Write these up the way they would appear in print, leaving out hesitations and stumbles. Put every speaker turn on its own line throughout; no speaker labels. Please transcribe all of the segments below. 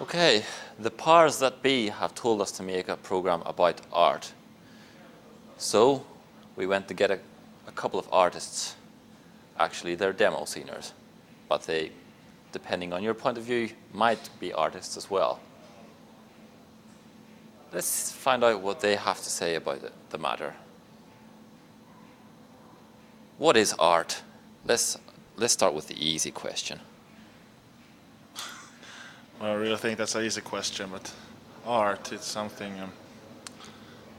Okay, the powers that be have told us to make a program about art. So we went to get a couple of artists. Actually, they're demo sceners, but they, depending on your point of view, might be artists as well. Let's find out what they have to say about the matter. What is art? Let's start with the easy question.
Well, I really think that's an easy question, but art, it's something,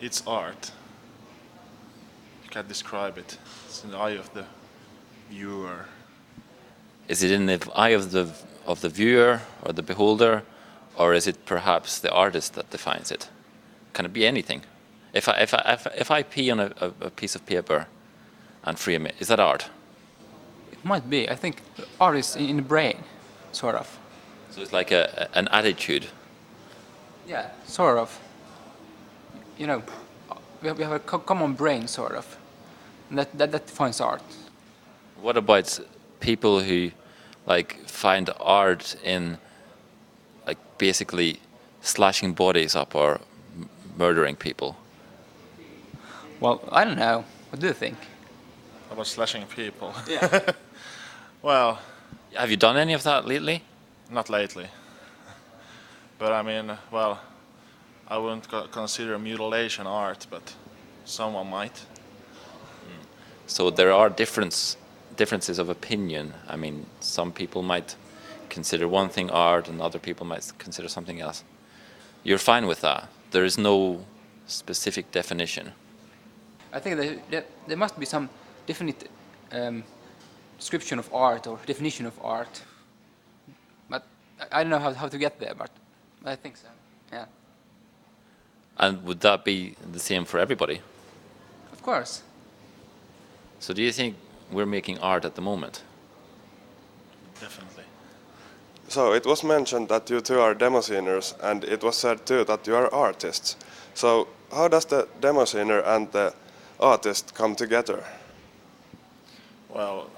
it's art. You can't describe it. It's in the eye of the viewer.
Is it in the eye of the viewer or the beholder, or is it perhaps the artist that defines it? Can it be anything? If I pee on a piece of paper and frame it, is that art?
It might be. I think art is in the brain, sort of.
So it's like an attitude.
Yeah, sort of. You know, we have a common brain, sort of. And that defines art.
What about people who like find art in like basically slashing bodies up or murdering people?
Well, I don't know. What do you think?
About slashing people.
Yeah.
Well,
Have you done any of that lately?
not lately. But I mean, well, I wouldn't consider mutilation art, but someone might.
So there are differences of opinion. I mean, some people might consider one thing art and other people might consider something else. You're fine with that? There is no specific definition?
I think there must be some definite description of art or definition of art. But I don't know how to get there, but I think so, yeah.
And would that be the same for everybody?
Of course.
So do you think we're making art at the moment?
Definitely.
So it was mentioned that you two are demo sceners, and it was said too that you are artists. So how does the demo scener and the artist come together?
Well,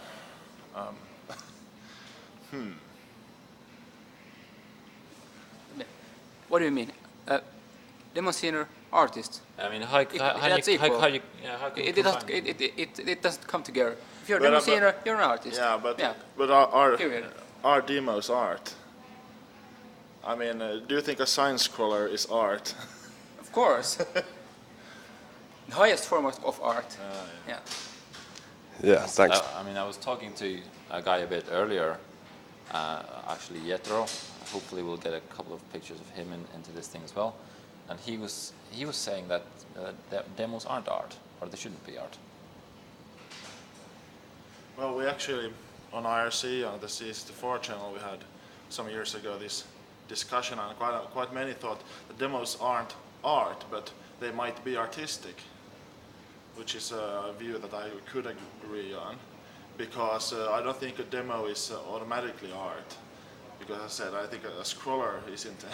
What do you mean? Demo scener, artist.
I mean, how
that's equal.
can you combine
It doesn't come together. If you're a
But,
demo
but-
scener, you're an artist.
yeah, but
Yeah.
but
Period.
are demos art? I mean, do you think a science scroller is art?
Of course. The highest form of art. Yeah.
Yeah, thanks.
I mean, I was talking to a guy a bit earlier, actually Jetro. Hopefully we'll get a couple of pictures of him into this thing as well. And he was saying that demos aren't art, or they shouldn't be art.
Well, we actually, on IRC, on the C64 channel, we had some years ago this discussion, and quite many thought the demos aren't art, but they might be artistic, which is a view that I could agree on, because I don't think a demo is automatically art. Because as I said, I think a scroller isn't.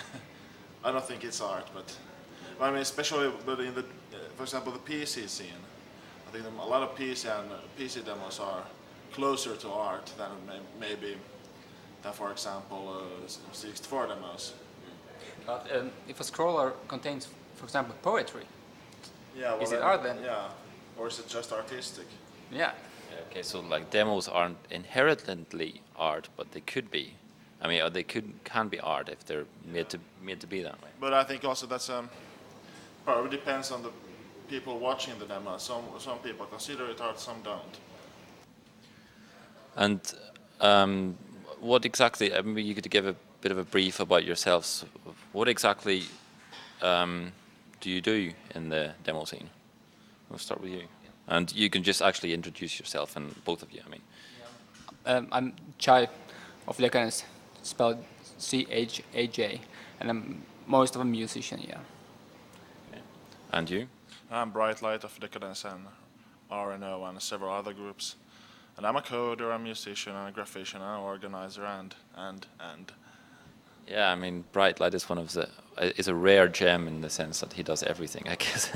I don't think it's art, but I mean, especially but in the, for example, the PC scene. I think a lot of PC demos are closer to art than maybe than, for example, 64 demos.
But if a scroller contains, for example, poetry,
Yeah, well,
Is it art then?
Yeah, or is it just artistic?
yeah.
Okay, so like demos aren't inherently art, but they could be. I mean, or they can be art if they're made to be that way.
But I think also that's probably depends on the people watching the demo. Some people consider it art, some don't.
And what exactly? I mean, you could give a bit of a brief about yourselves. What exactly do you do in the demo scene? We'll start with you, and you can just actually introduce yourself, and both of you. I mean,
I'm Chai of Lekanens, spelled C-H-A-J, and I'm most of a musician, yeah.
and you.
I'm Bright Light of Decadence and RNO and several other groups. And I'm a coder, a musician, and a graphician, and an organizer, and.
Yeah, I mean, Bright Light is one of the is a rare gem in the sense that he does everything, I guess.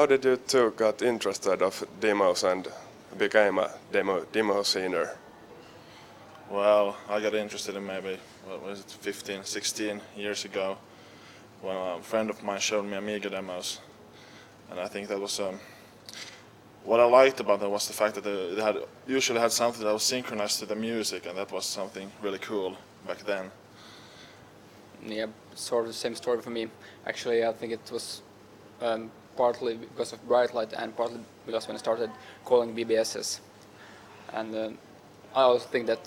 how did you two got interested of demos and became a demo scener?
Well, I got interested in maybe, what was it, 15, 16 years ago when a friend of mine showed me Amiga demos. And I think that was, what I liked about them was the fact that they usually had something that was synchronized to the music, and that was something really cool back then.
Yeah, sort of the same story for me. Actually, I think it was partly because of Brightlight and partly because when I started calling BBSs. And I also think that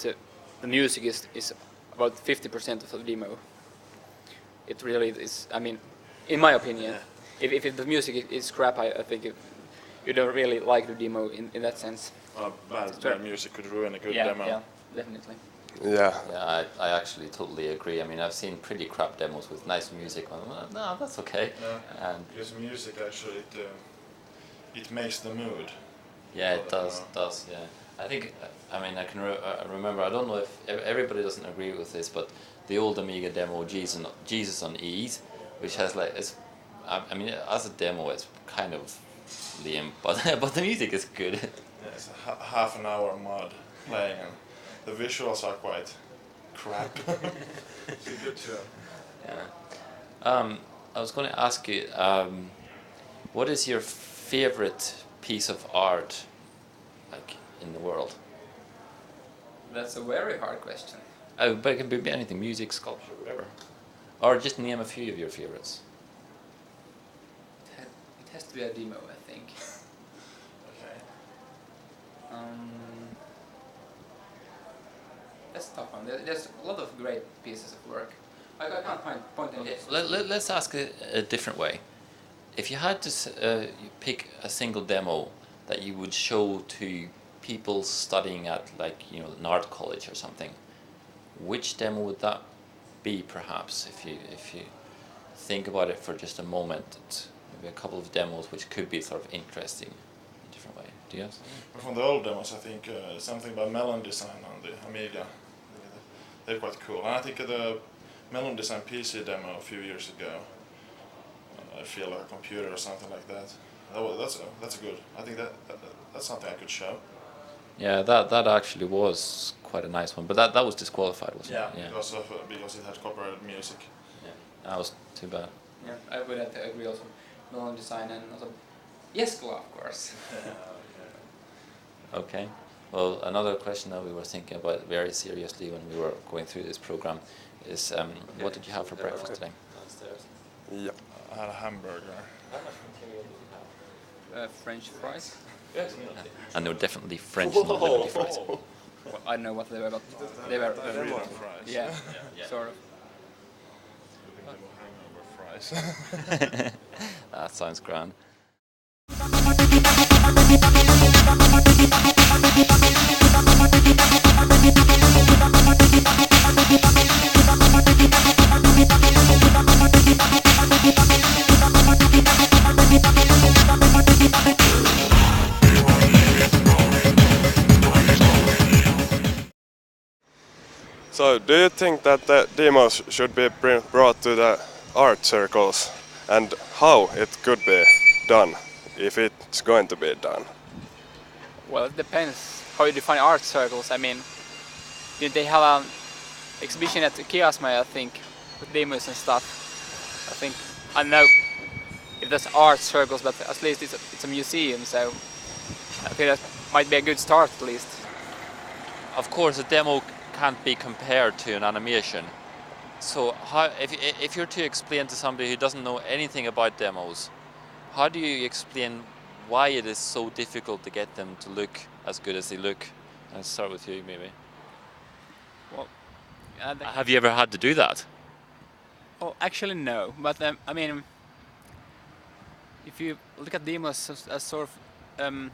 the music is about 50% of the demo. It really is, I mean, in my opinion, if the music is crap, I think you don't really like the demo in that sense.
Bad music could ruin a good
Yeah,
demo.
yeah, definitely.
Yeah.
Yeah, I actually totally agree. I mean, I've seen pretty crap demos with nice music. No, that's okay.
Yeah,
And
because music actually it makes the mood.
yeah, it does. Yeah, I think. I mean, I can remember. I don't know if everybody doesn't agree with this, but the old Amiga demo, Jesus on E's, which has like, I mean, as a demo, it's kind of lame, but but the music is good.
Yeah, it's a half an hour mod playing, and the visuals are quite crap. It's a good show.
Yeah. I was going to ask you, what is your favorite piece of art, like in the world?
That's a very hard question.
But it can be anything, music, sculpture, whatever. Or just name a few of your favorites.
It has to be a demo, I think.
Okay.
That's a tough one. There's a lot of great pieces of work. I can't point any.
Let's ask it a different way. If you had to you pick a single demo that you would show to people studying at, like, you know, an art college or something, which demo would that be, perhaps, if you think about it for just a moment? It's maybe a couple of demos which could be sort of interesting in a different way. Do you have something?
From the old demos, I think something about melon design on the Amiga. They're quite cool. And I think the melon design PC demo a few years ago, I feel like a computer or something like that. That's good. I think that's something I could show.
Yeah, that actually was quite a nice one, but that was disqualified, wasn't it? Yeah,
Because it had copyrighted music.
yeah, that was too bad.
Yeah, I would have to agree also. Melon design and also Jeskla, of course.
Okay. Well, another question that we were thinking about very seriously when we were going through this program is, what did you have for breakfast today?
Yeah.
I had a hamburger.
French fries.
I know definitely French, not Liberty fries.
Well, I don't know what they were, but they were.
Freedom fries.
Yeah, sort of.
Hangover fries.
That sounds grand.
So, do you think that the demos should be brought to the art circles, and how it could be done, if it's going to be done?
Well, it depends how you define art circles. I mean, did they have an exhibition at Kiasma, I think, with demos and stuff? I don't know if that's art circles, but at least it's a museum, so I think that might be a good start at least.
Of course, a demo can't be compared to an animation. So if you're to explain to somebody who doesn't know anything about demos, how do you explain why it is so difficult to get them to look as good as they look? I'll start with you, maybe.
Well,
Have you ever had to do that?
oh, actually no, but I mean, if you look at demos as sort of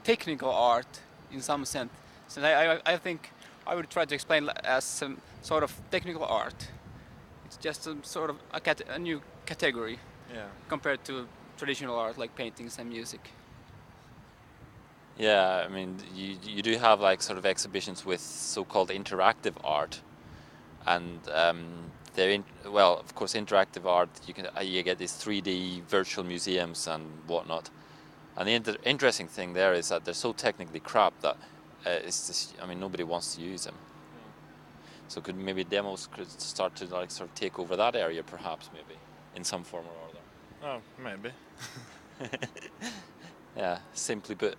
technical art in some sense, I think I would try to explain as some sort of technical art. It's just a sort of a new category compared to traditional art like paintings and music.
Yeah, I mean, you do have like sort of exhibitions with so-called interactive art, and well, of course, interactive art. You get these 3D virtual museums and whatnot. And the interesting thing there is that they're so technically crap that it's just, I mean, nobody wants to use them. So could maybe demos could start to like sort of take over that area, perhaps, maybe in some form or other.
Oh, maybe.
Yeah, simply put.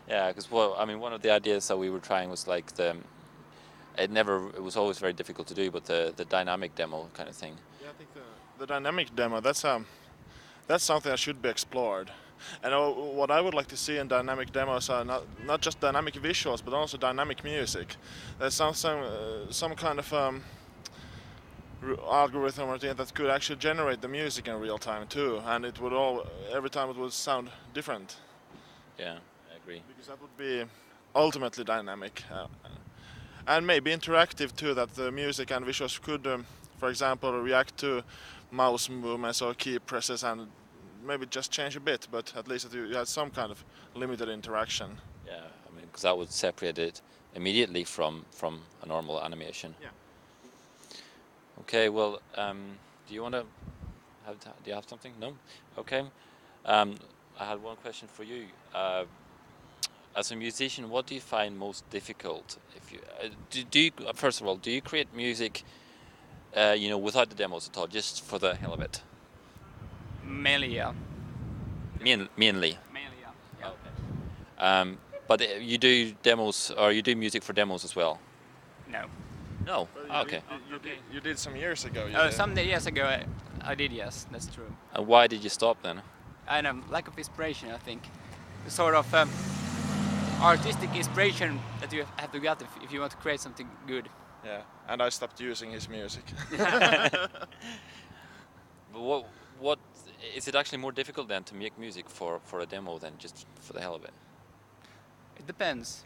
Yeah, because I mean, one of the ideas that we were trying was like it was always very difficult to do, but the dynamic demo kind of thing.
Yeah, I think the dynamic demo, that's something that should be explored. And what I would like to see in dynamic demos are not just dynamic visuals, but also dynamic music. There's some kind of algorithm or thing that could actually generate the music in real time too, and it would every time it would sound different.
Yeah, I agree.
Because that would be ultimately dynamic. And maybe interactive too, that the music and visuals could, for example, react to mouse movements or key presses and maybe just change a bit, but at least that you had some kind of limited interaction.
Yeah, I mean, because that would separate it immediately from a normal animation.
Yeah.
Okay, well, do you want to do you have something? No? Okay. I had one question for you. As a musician, what do you find most difficult? If you do you, first of all, do you create music, without the demos at all, just for the hell of it?
Mainly, yeah.
Mainly.
Mainly, yeah. Yeah.
Okay. But you do demos, or you do music for demos as well?
No.
No.
But
Okay.
You did some years ago.
Some years ago, I did, yes, that's true.
And why did you stop then?
I know, lack of inspiration, I think. The sort of artistic inspiration that you have to get if you want to create something good.
Yeah, and I stopped using his music.
But what is it actually more difficult then to make music for a demo than just for the hell of it?
It depends.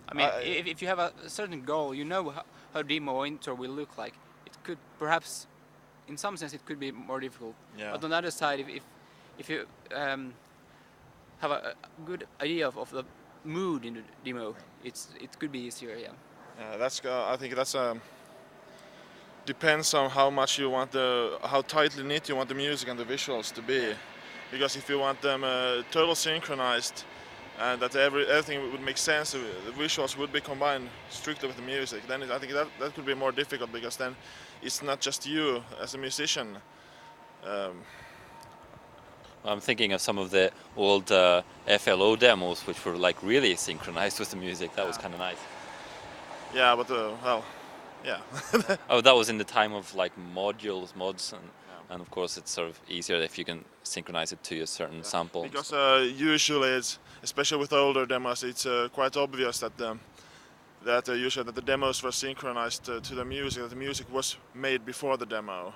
I mean, if you have a certain goal, you know how demo or intro will look like. It could perhaps, in some sense, it could be more difficult.
Yeah.
But on the other side, if you have a good idea of the mood in the demo, it could be easier. Yeah.
I think that's depends on how much you want how tightly knit you want the music and the visuals to be. Because if you want them total synchronized and that everything would make sense, the visuals would be combined strictly with the music, then I think that could be more difficult, because then it's not just you as a musician.
I'm thinking of some of the old FLO demos, which were like really synchronized with the music. That was kind of nice.
Yeah, but well, yeah.
Oh, that was in the time of like mods, and of course it's sort of easier if you can synchronize it to a certain sample.
Because usually, especially with older demos, it's quite obvious that usually that the demos were synchronized to the music. That the music was made before the demo.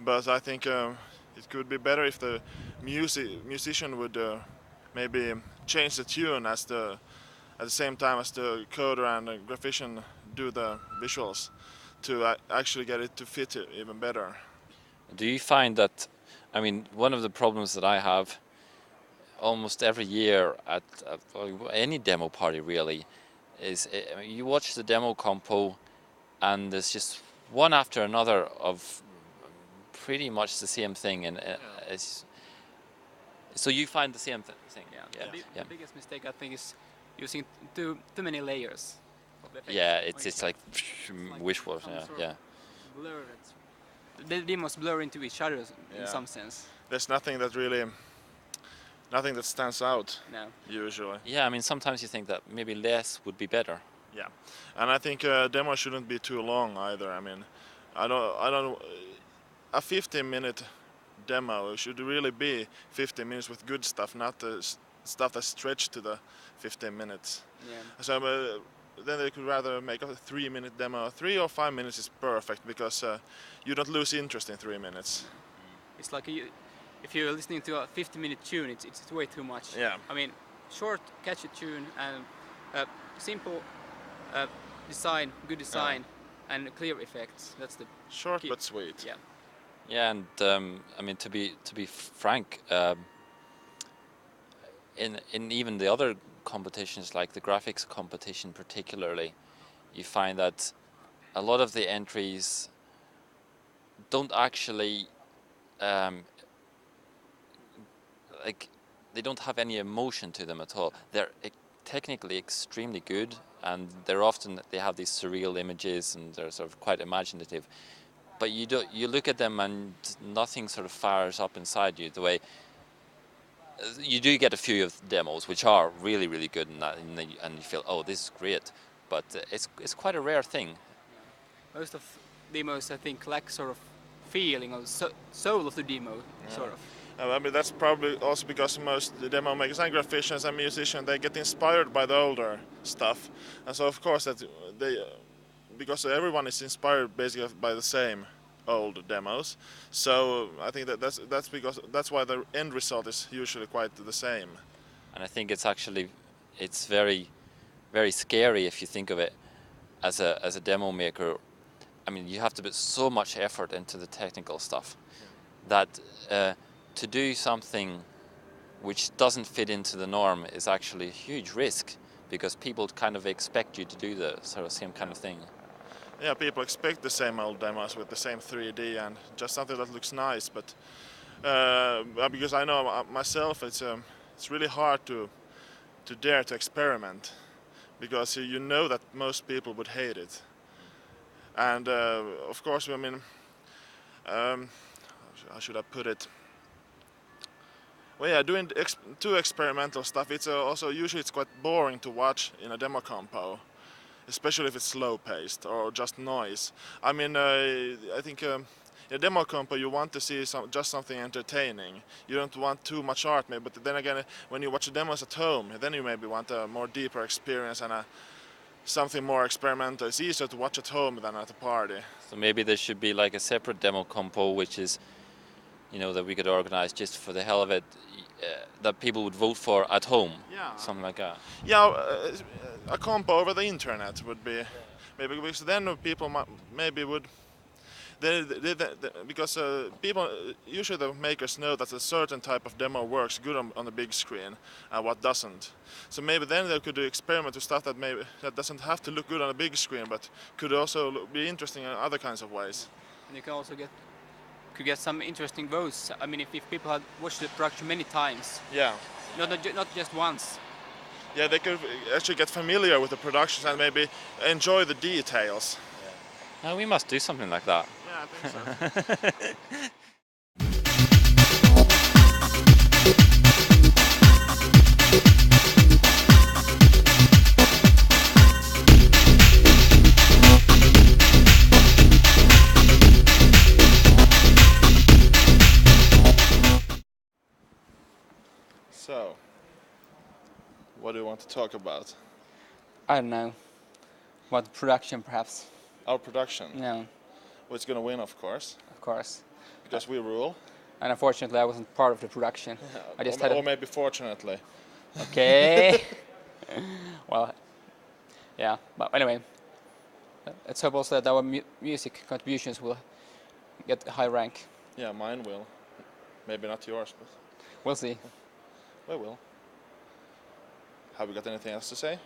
But I think it could be better if the musician would maybe change the tune at the same time as the coder and the graphician do the visuals, to actually get it to fit even better.
Do you find that, I mean, one of the problems that I have almost every year at any demo party really is you watch the demo compo and there's just one after another of pretty much the same thing, and so you find the same thing.
The biggest mistake, I think, is using too many layers.
Yeah, it's like wishwash. Yeah.
Blur. The demos blur into each other in some sense.
There's nothing that stands out.
No.
Usually.
Yeah, I mean, sometimes you think that maybe less would be better.
Yeah, and I think demo shouldn't be too long either. I mean, I don't. A 15-minute demo should really be 15 minutes with good stuff, not the stuff that's stretched to the 15 minutes.
Yeah.
So then they could rather make a 3-minute demo. 3 or 5 minutes is perfect, because you don't lose interest in 3 minutes.
It's like if you're listening to a 50-minute tune, it's way too much.
Yeah.
I mean, short, catchy tune and simple design, good design, and clear effects. That's the
Short
key.
but sweet.
Yeah.
Yeah, and I mean, to be frank, in even the other competitions, like the graphics competition particularly, you find that a lot of the entries don't actually like they don't have any emotion to them at all. They're technically extremely good, and they have these surreal images, and they're sort of quite imaginative. But you look at them and nothing sort of fires up inside you the way you do get a few of the demos which are really really good, and you feel, oh, this is great. But it's quite a rare thing.
Most of demos, I think, lack sort of feeling or soul of the demo, sort of.
I mean, that's probably also because most the demo makers and graphicians and musicians, they get inspired by the older stuff, and so of course that they, because everyone is inspired basically by the same old demos. So I think that's why the end result is usually quite the same.
And I think it's very very scary if you think of it as a demo maker. I mean, you have to put so much effort into the technical stuff that to do something which doesn't fit into the norm is actually a huge risk, because people kind of expect you to do the sort of same kind of thing.
Yeah, people expect the same old demos with the same 3D and just something that looks nice. But because I know myself, it's really hard to dare to experiment, because you know that most people would hate it. And of course, I mean, how should I put it? Well, yeah, doing too experimental stuff, it's also usually it's quite boring to watch in a demo compo, especially if it's slow paced or just noise. I mean, I think in a demo compo you want to see just something entertaining. You don't want too much art, maybe. But then again, when you watch the demos at home, then you maybe want a more deeper experience and something more experimental. It's easier to watch at home than at a party.
So maybe there should be like a separate demo compo, which is, that we could organize just for the hell of it, that people would vote for at home.
Yeah.
Something like that.
Yeah, a compo over the internet would be maybe, because then people maybe would. Because people, usually the makers know that a certain type of demo works good on the big screen and what doesn't. So maybe then they could experiment with stuff that doesn't have to look good on a big screen, but could also be interesting in other kinds of ways.
And you can also get some interesting votes. I mean, if people had watched the production many times,
Yeah.
not just once.
Yeah, they could actually get familiar with the productions and maybe enjoy the details.
No, we must do something like that.
Yeah, I think so. So, what do you want to talk about?
I don't know. What production, perhaps?
Our production.
No,
Well, it's gonna win, of course,
of course.
because we rule.
And unfortunately, I wasn't part of the production. I just had
Or maybe fortunately.
Okay. Well, yeah. But anyway, let's hope also that our music contributions will get a high rank.
Yeah, mine will. Maybe not yours, but
We'll see.
we will. Have we got anything else to say?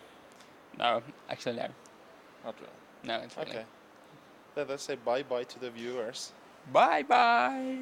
No, actually no.
Not really.
No, it's really.
Okay. Then let's say bye-bye to the viewers.
Bye bye.